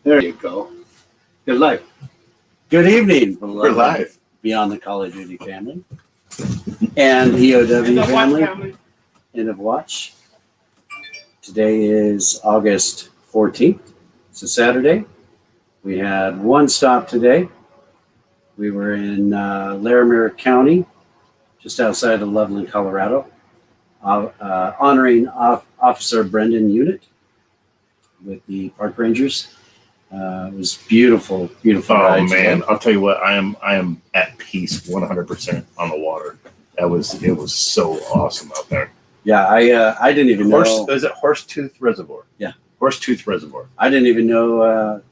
There you go. Good life. Good evening, We're live. Beyond the Call of Duty family and EOW family. End of watch. Today is August 14th. It's a Saturday. We had one stop today. We were in Larimer County, just outside of Loveland, Colorado, honoring Officer Brendan Unit with the Park Rangers. It was beautiful, beautiful. Oh ride man, today. I'll tell you what, I am at peace 100% on the water. It was so awesome out there. Yeah, I didn't even know. Is it Horsetooth Reservoir? Yeah, Horsetooth Reservoir. I didn't even know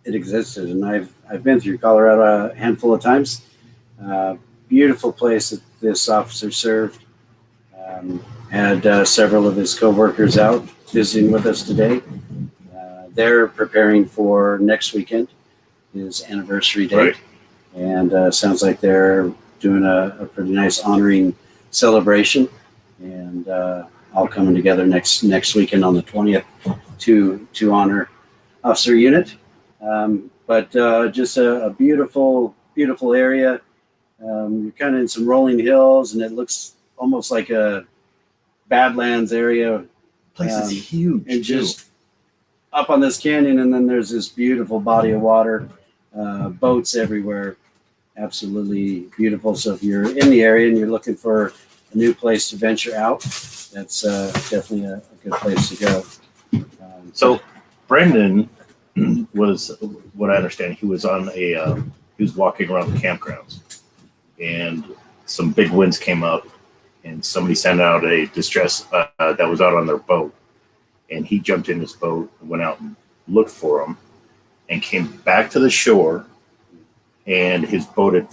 it existed, and I've been through Colorado a handful of times. Beautiful place that this officer served. Had several of his coworkers out visiting with us today. They're preparing for next weekend, his anniversary date, Right. and sounds like they're doing a pretty nice honoring celebration, and all coming together next weekend on the 20th to honor Officer Unit. But just a beautiful, beautiful area. You're kind of in some rolling hills, and it looks almost like a Badlands area. Place is huge. And just up on this canyon, and then there's this beautiful body of water, boats everywhere. Absolutely beautiful. So if you're in the area and you're looking for a new place to venture out, that's definitely a good place to go. So Brendan was, what I understand, he was on he was walking around the campgrounds, and some big winds came up, and somebody sent out a distress that was out on their boat, and he jumped in his boat and went out and looked for him, and came back to the shore, and his boat had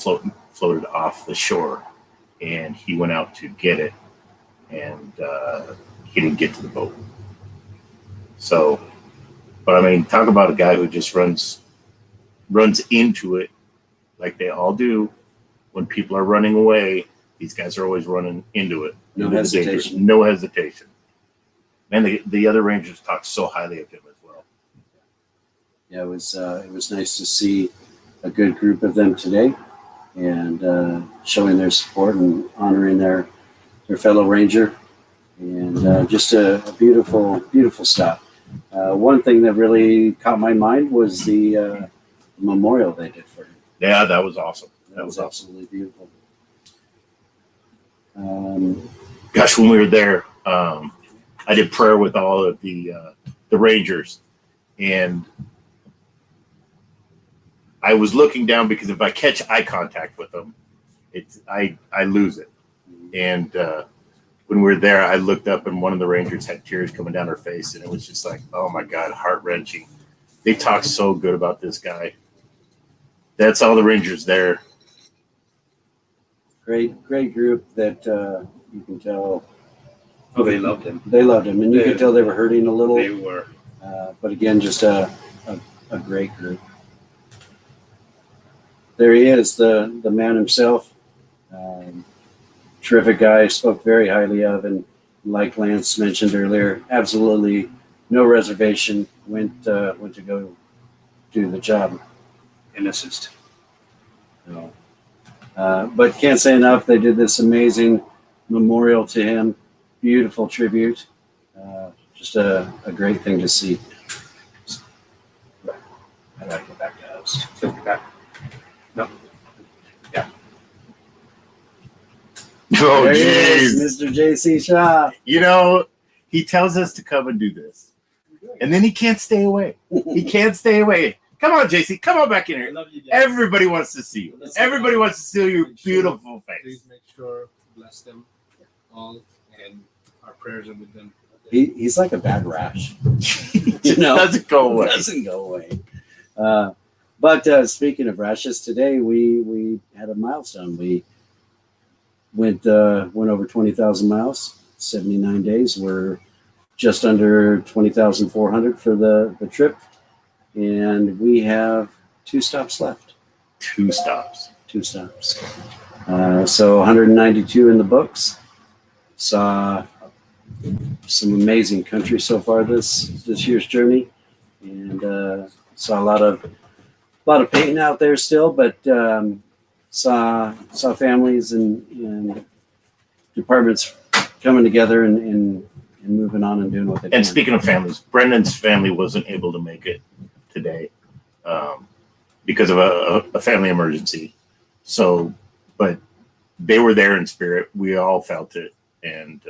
floated off the shore, and he went out to get it, and he didn't get to the boat. So, but I mean, talk about a guy who just runs into it like they all do. When people are running away, these guys are always running into it. No into the danger. hesitation. No hesitation. Man, the other Rangers talk so highly of him as well. Yeah, it was nice to see a good group of them today, and showing their support and honoring their fellow Ranger, and just a beautiful, beautiful stop. One thing that really caught my mind was the memorial they did for him. Yeah, that was awesome. That was absolutely beautiful. Gosh, when we were there, I did prayer with all of the Rangers, and I was looking down because if I catch eye contact with them, I lose it. And when we were there, I looked up, and one of the Rangers had tears coming down her face, and it was just like, oh my God, heart-wrenching. They talk so good about this guy. That's all the Rangers there. Great group that you can tell. Oh, they loved him. They loved him, and you could tell they were hurting a little. They were. But again, just a great group. There he is, the man himself. Terrific guy, spoke very highly of, and like Lance mentioned earlier, absolutely no reservation. Went to go do the job. Innocent. So, but can't say enough. They did this amazing memorial to him. Beautiful tribute. Just a great thing to see. I gotta go back to the house. Take it back. No. Yeah. Oh, There he is, jeez. Mr. J.C. Shaw. You know, he tells us to come and do this, and then he can't stay away. He can't stay away. Come on, JC. Come on back in here. love you, Dad. Everybody wants to see you. Everybody wants to see your beautiful face. Please make sure bless them all, and our prayers are with them. He's like a bad rash. It doesn't go away. Doesn't go away. But speaking of rashes, today we had a milestone. We went over 20,000 miles, 79 days. We're just under 20,400 for the trip, and we have 2 stops left. 2 stops. 2 stops. So 192 in the books. Saw some amazing country so far this year's journey, and saw a lot of painting out there still, but saw families and departments coming together and moving on and doing what they can. And speaking of families, Brendan's family wasn't able to make it today because of a family emergency. So, but they were there in spirit. We all felt it, and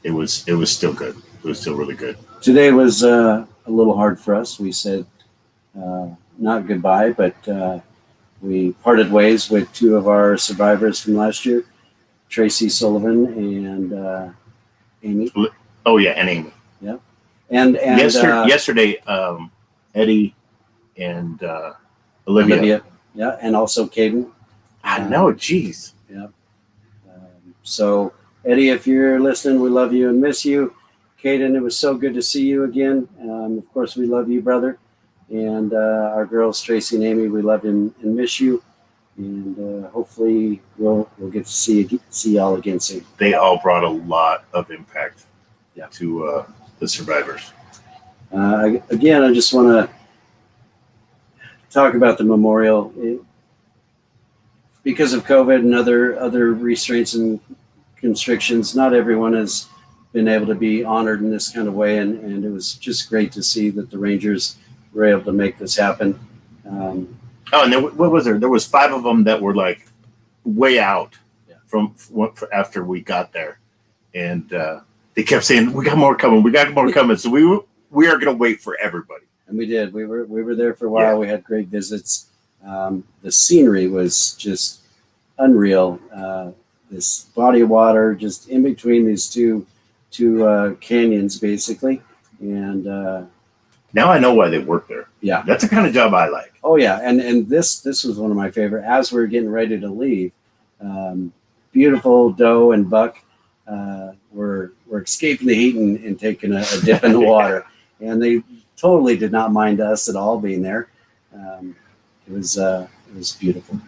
it was still good. It was still really good. Today was a little hard for us. We said not goodbye, but we parted ways with two of our survivors from last year, Tracy Sullivan and Amy. Oh yeah, and Amy. And yesterday, Eddie and Olivia. Yeah, and also Caden. I know, geez. So Eddie, if you're listening, we love you and miss you. Caden, it was so good to see you again. Of course, we love you, brother. And our girls, Tracy and Amy, we love and miss you. And hopefully we'll get to see y'all again soon. They all brought a lot of impact to the survivors. Again, I just want to talk about the memorial. Because of COVID and other restraints and constrictions, not everyone has been able to be honored in this kind of way, and it was just great to see that the Rangers were able to make this happen. And then what was there? There was 5 of them that were like way out from after we got there, and they kept saying, "We got more coming. We got more coming." So we are going to wait for everybody. And we did. We were there for a while. Yeah. We had great visits. The scenery was just unreal. This body of water just in between these two canyons, basically. And now I know why they work there. Yeah, that's the kind of job I like. Oh yeah, and this was one of my favorite. As we were getting ready to leave, beautiful doe and buck were escaping the heat and taking a dip in the water, and they totally did not mind us at all being there. It was beautiful.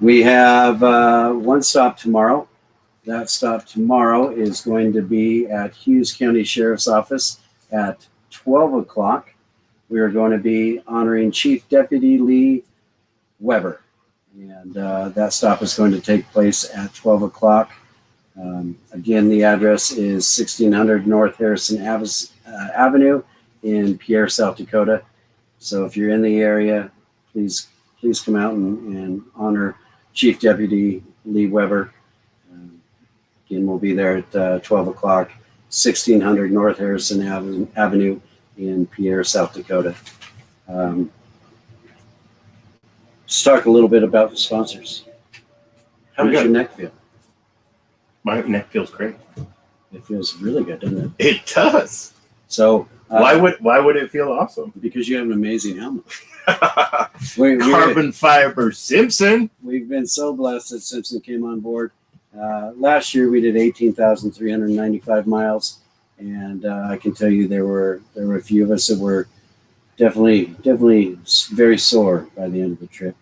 We have one stop tomorrow. That stop tomorrow is going to be at Hughes County Sheriff's Office at 12 o'clock. We are going to be honoring Chief Deputy Lee Weber. And that stop is going to take place at 12 o'clock. Again, the address is 1600 North Harrison Avenue in Pierre, South Dakota. So if you're in the area, please come out and honor Chief Deputy Lee Weber. Again, we'll be there at 12 o'clock, 1600 North Harrison Avenue in Pierre, South Dakota. Let's talk a little bit about the sponsors. How does your neck feel? My neck feels great. It feels really good, doesn't it? It does. So why would it feel awesome? Because you have an amazing helmet. Carbon fiber Simpson. We've been so blessed that Simpson came on board. Last year we did 18,395 miles, and I can tell you there were a few of us that were definitely very sore by the end of the trip.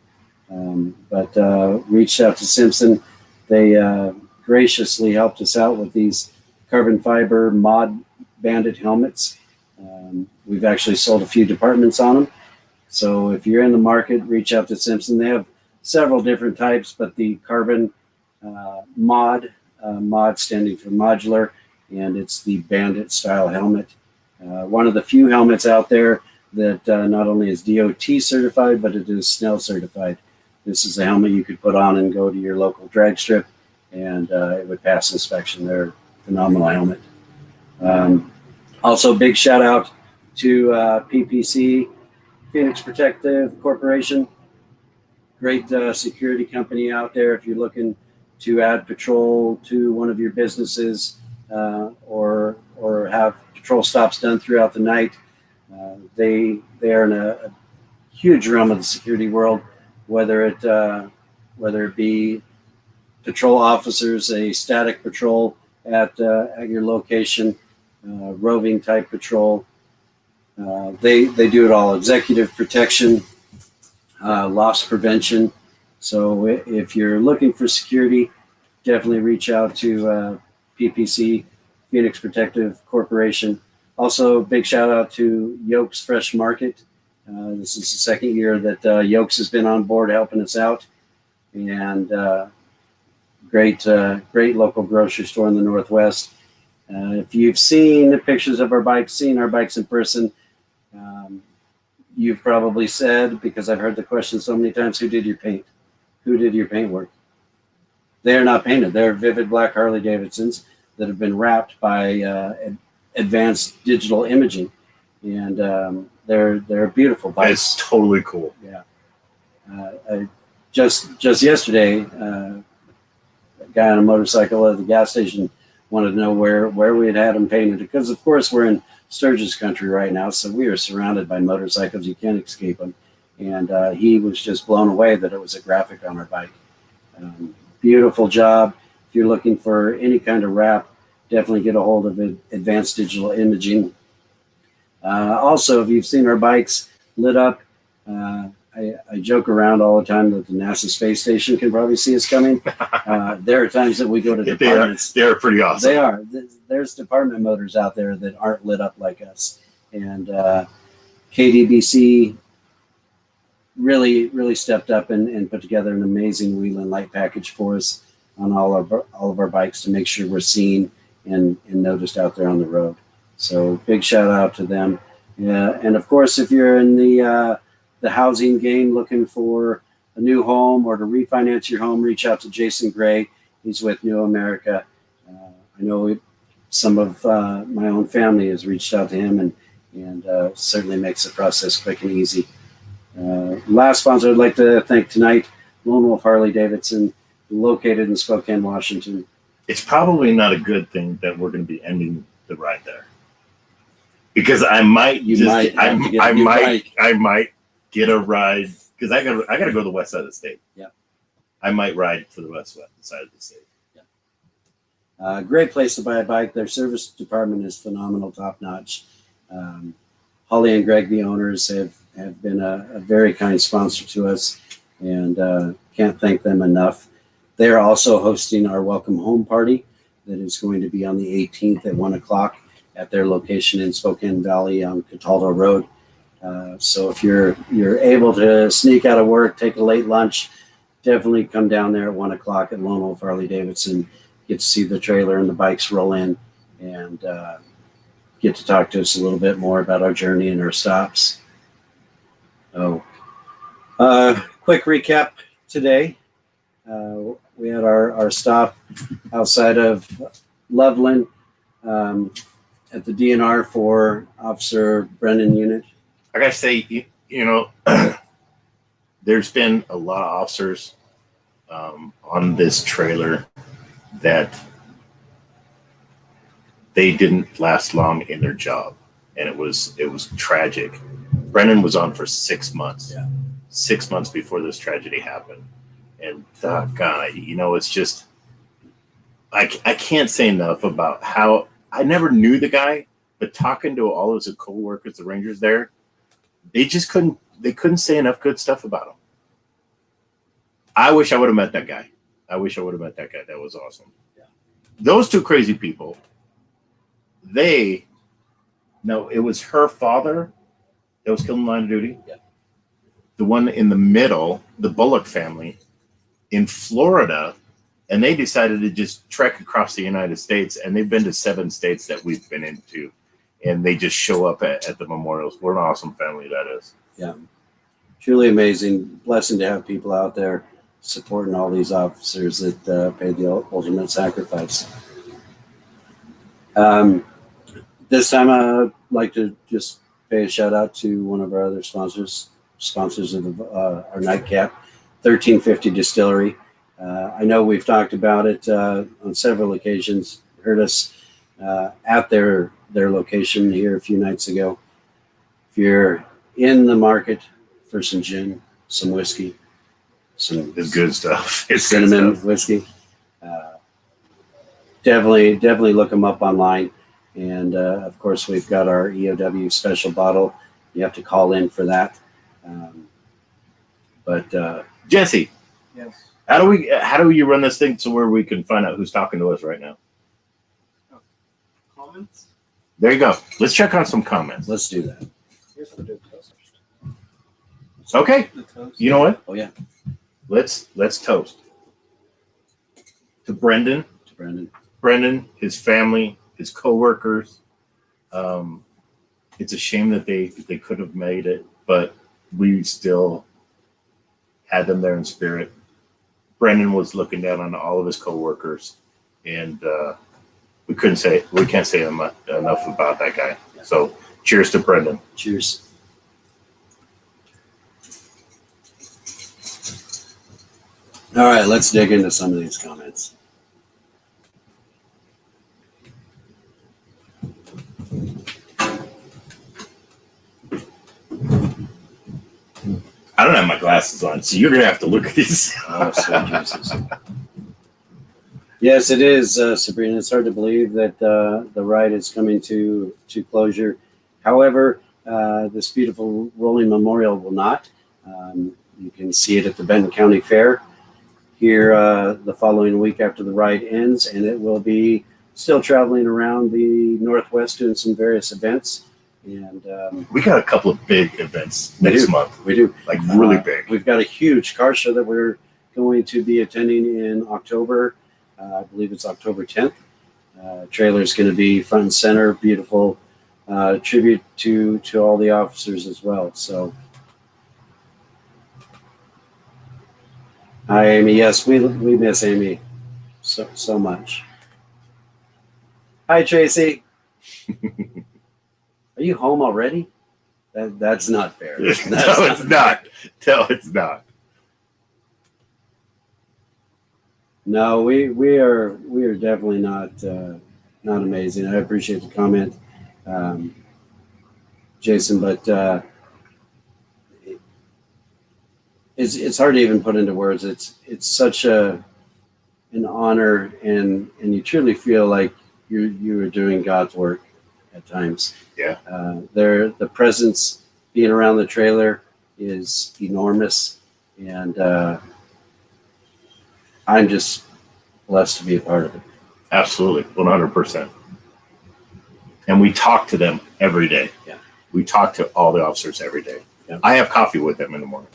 But reached out to Simpson. They graciously helped us out with these carbon fiber Mod Bandit helmets. We've actually sold a few departments on them. So if you're in the market, reach out to Simpson. They have several different types, but the carbon mod standing for modular, and it's the Bandit style helmet. One of the few helmets out there that not only is DOT certified, but it is Snell certified. This is a helmet you could put on and go to your local drag strip, and it would pass inspection. They're a phenomenal helmet. Also, big shout out to PPC, Phoenix Protective Corporation. Great security company out there. If you're looking to add patrol to one of your businesses or have patrol stops done throughout the night, they are in a huge realm of the security world. Whether it be patrol officers, a static patrol at your location, roving type patrol, they do it all. Executive protection, loss prevention. So if you're looking for security, definitely reach out to PPC, Phoenix Protective Corporation. Also, big shout out to Yokes Fresh Market. This is the second year that Yokes has been on board helping us out, and great local grocery store in the Northwest. If you've seen the pictures of our bikes, seen our bikes in person, you've probably said, because I've heard the question so many times, who did your paint? Who did your paint work? They're not painted. They're Vivid Black Harley Davidsons that have been wrapped by advanced digital imaging, and they're beautiful bikes. It's totally cool. Just yesterday, a guy on a motorcycle at the gas station wanted to know where we had them painted, because of course we're in Sturgis country right now, so we are surrounded by motorcycles. You can't escape them, and he was just blown away that it was a graphic on our bike. Beautiful job. If you're looking for any kind of wrap, definitely get a hold of Advanced Digital Imaging. Also, if you've seen our bikes lit up, I joke around all the time that the NASA space station can probably see us coming. There are times that we go to departments. They are pretty awesome. They are. There's department motors out there that aren't lit up like us. And KDBC really stepped up and put together an amazing wheel and light package for us on all of our bikes to make sure we're seen and noticed out there on the road. So big shout out to them. Yeah, and of course, if you're in the housing game looking for a new home or to refinance your home, reach out to Jason Gray. He's with New America. I know some of my own family has reached out to him, and certainly makes the process quick and easy. Last sponsor I'd like to thank tonight, Lone Wolf Harley Davidson, located in Spokane, Washington. It's probably not a good thing that we're going to be ending the ride there, because I might get a ride, because I got to go to the west side of the state. Yeah, I might ride to the west side of the state. Yeah, great place to buy a bike. Their service department is phenomenal, top notch. Holly and Greg, the owners, have been a very kind sponsor to us, and can't thank them enough. They are also hosting our welcome home party that is going to be on the 18th at 1 o'clock at their location in Spokane Valley on Cataldo Road. So if you're able to sneak out of work, take a late lunch, definitely come down there at 1 o'clock at Lone Wolf Harley Davidson. Get to see the trailer and the bikes roll in, and get to talk to us a little bit more about our journey and our stops. Oh, quick recap today. We had our stop outside of Loveland at the DNR for Officer Brendan Unit. I gotta say, there's been a lot of officers on this trailer that they didn't last long in their job, and it was tragic. Brendan was on for 6 months. Yeah. 6 months before this tragedy happened, and God, it's just I can't say enough about how I never knew the guy, but talking to all of his co-workers, the Rangers there, they just couldn't say enough good stuff about him. I wish I would have met that guy. That was awesome. Yeah. Those two crazy people, it was her father that was killed in line of duty. Yeah. The one in the middle, the Bullock family in Florida, and they decided to just trek across the United States, and they've been to 7 states that we've been into, and they just show up at the memorials. What an awesome family that is. Yeah, truly amazing. Blessing to have people out there supporting all these officers that paid the ultimate sacrifice. This time I'd like to just pay a shout out to one of our other sponsors of our nightcap, 1350 Distillery. I know we've talked about it on several occasions. Heard us at their location here a few nights ago. If you're in the market for some gin, some whiskey, It's good stuff. It's cinnamon good stuff. whiskey, definitely look them up online. And of course, we've got our EOW special bottle. You have to call in for that. But Jesse, Yes. how do you run this thing to where we can find out who's talking to us right now? Comments? There you go. Let's check on some comments. Let's do that. Here's what I do. Okay. The toast. You know what? Oh yeah, Let's toast to Brendan, to Brendan. his family, his coworkers. It's a shame that they could have made it, but we still had them there in spirit. Brendan was looking down on all of his coworkers, and we can't say enough about that guy. So cheers to Brendan. Cheers. All right, let's dig into some of these comments. I don't have my glasses on, so you're gonna have to look at these. Oh, sweet Jesus. Yes, it is, Sabrina. It's hard to believe that the ride is coming to closure. However, this beautiful rolling memorial will not. You can see it at the Benton County Fair here the following week after the ride ends, and it will be still traveling around the Northwest doing some various events. And We got a couple of big events We next do. month, we do. like really big. We've got a huge car show that we're going to be attending in October. I believe it's October 10th. Trailer's going to be front and center. Beautiful tribute to all the officers as well. So, hi, Amy. Yes, we miss Amy so much. Hi, Tracy. Are you home already? That's not fair. No, it's not. No, it's not. No, we are definitely not amazing. I appreciate the comment, Jason, but it's hard to even put into words. It's such an honor, and you truly feel like you are doing God's work at times. Yeah. The presence being around the trailer is enormous, and I'm just blessed to be a part of it. Absolutely, 100%. And we talk to them every day. Yeah. We talk to all the officers every day. Yeah. I have coffee with them in the morning.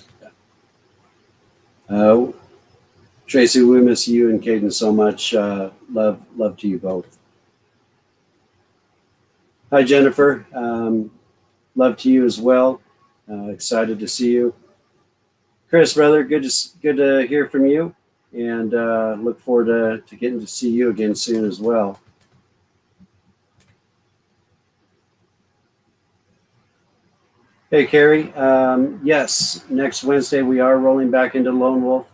Tracy, we miss you and Caden so much. Love to you both. Hi, Jennifer. Love to you as well. Excited to see you. Chris, brother, good to hear from you, and look forward to getting to see you again soon as well. Hey, Carrie. Yes, next Wednesday we are rolling back into Lone Wolf,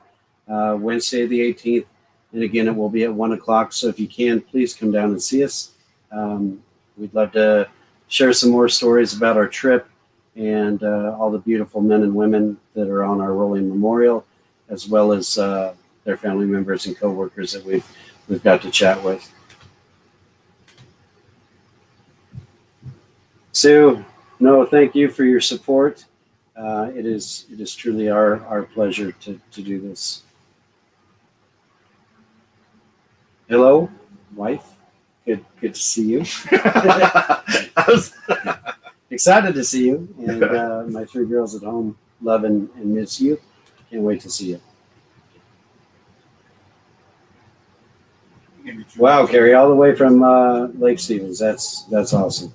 Wednesday the 18th. And again, it will be at 1 o'clock. So if you can, please come down and see us. We'd love to share some more stories about our trip and all the beautiful men and women that are on our rolling memorial, as well as their family members and coworkers that we've got to chat with. Sue, no, thank you for your support. It is truly our pleasure to do this. Hello, wife. Good to see you. Excited to see you, and my 3 girls at home love and miss you. Can't wait to see you. Wow, Carrie, all the way from Lake Stevens. That's awesome.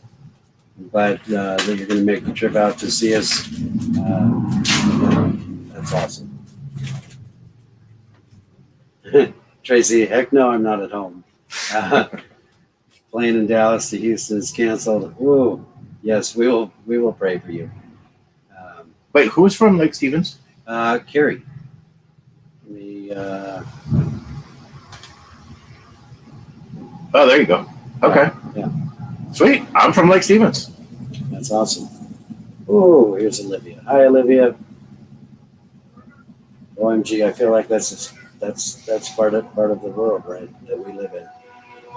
I'm glad that you're going to make the trip out to see us. That's awesome. Tracy, heck no, I'm not at home. Plane in Dallas to Houston is canceled. Whoa. Yes, we will pray for you. Wait, who's from Lake Stevens? Carrie. Oh, there you go. Okay. Yeah. Sweet. I'm from Lake Stevens. That's awesome. Oh, here's Olivia. Hi, Olivia. OMG, I feel like that's part of the world, right, that we live in.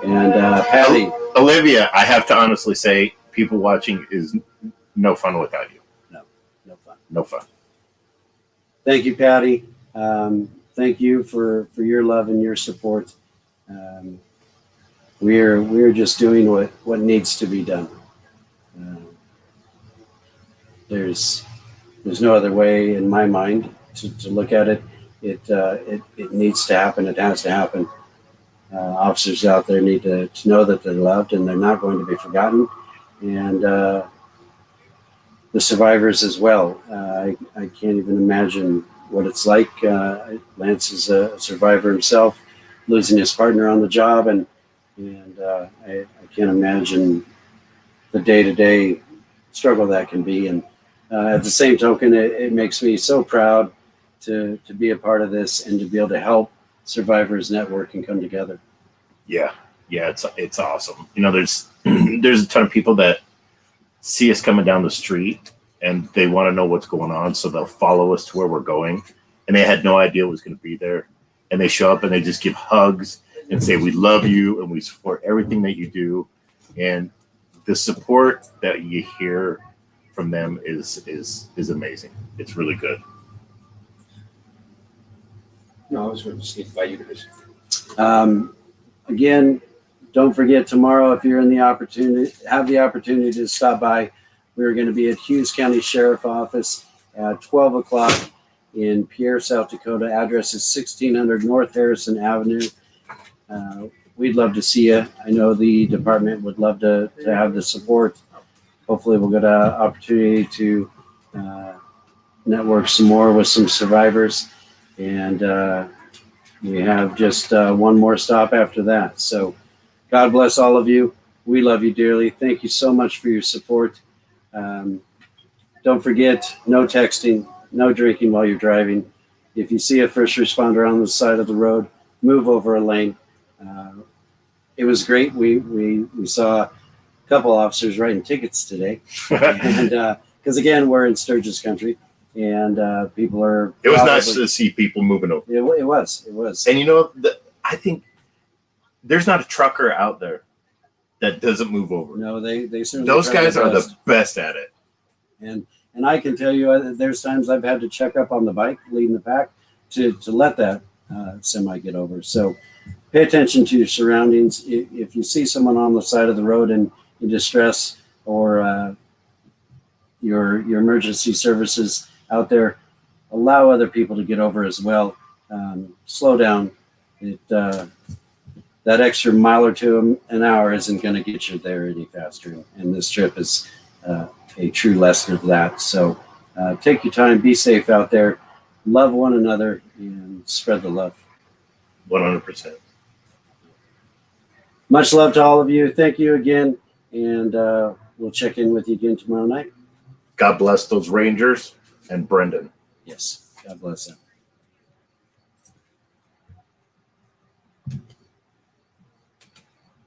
And Patty. Olivia, I have to honestly say, people watching is no fun without you. No fun. No fun. Thank you, Patty. Thank you for your love and your support. we're just doing what needs to be done. There's no other way in my mind to look at it. It needs to happen. It has to happen. Officers out there need to know that they're loved and they're not going to be forgotten. And the survivors as well. I can't even imagine what it's like. Lance is a survivor himself, losing his partner on the job, and I can't imagine the day-to-day struggle that can be. And at the same token, it makes me so proud to be a part of this and to be able to help survivors network and come together. Yeah, it's awesome. You know, there's a ton of people that see us coming down the street and they want to know what's going on, so they'll follow us to where we're going, and they had no idea what was going to be there, and they show up and they just give hugs and say we love you and we support everything that you do, and the support that you hear from them is amazing. It's really good. No, I was going to just invite you to this. Again, don't forget tomorrow, if you're in the opportunity to stop by, we're going to be at Hughes County Sheriff Office at 12 o'clock in Pierre, South Dakota. Address is 1600 North Harrison Avenue. We'd love to see you. I know the department would love to have the support. Hopefully we'll get an opportunity to network some more with some survivors. And we have just one more stop after that. So God bless all of you. We love you dearly. Thank you so much for your support. Don't forget, no texting, no drinking while you're driving. If you see a first responder on the side of the road, move over a lane. It was great. We saw a couple officers writing tickets today. And because, again, we're in Sturgis country. And people are. It was nice to see people moving over. It was. And you know, I think there's not a trucker out there that doesn't move over. No, they certainly. Those try guys their are best. the best at it. And I can tell you, there's times I've had to check up on the bike, leading the pack, to let that semi get over. So pay attention to your surroundings. If you see someone on the side of the road in distress, or your emergency services out there, allow other people to get over as well. Slow down. That extra mile or two an hour isn't going to get you there any faster. And this trip is a true lesson of that. So take your time, be safe out there, love one another, and spread the love. 100%. Much love to all of you. Thank you again. And we'll check in with you again tomorrow night. God bless those Rangers and Brendan. Yes. God bless them.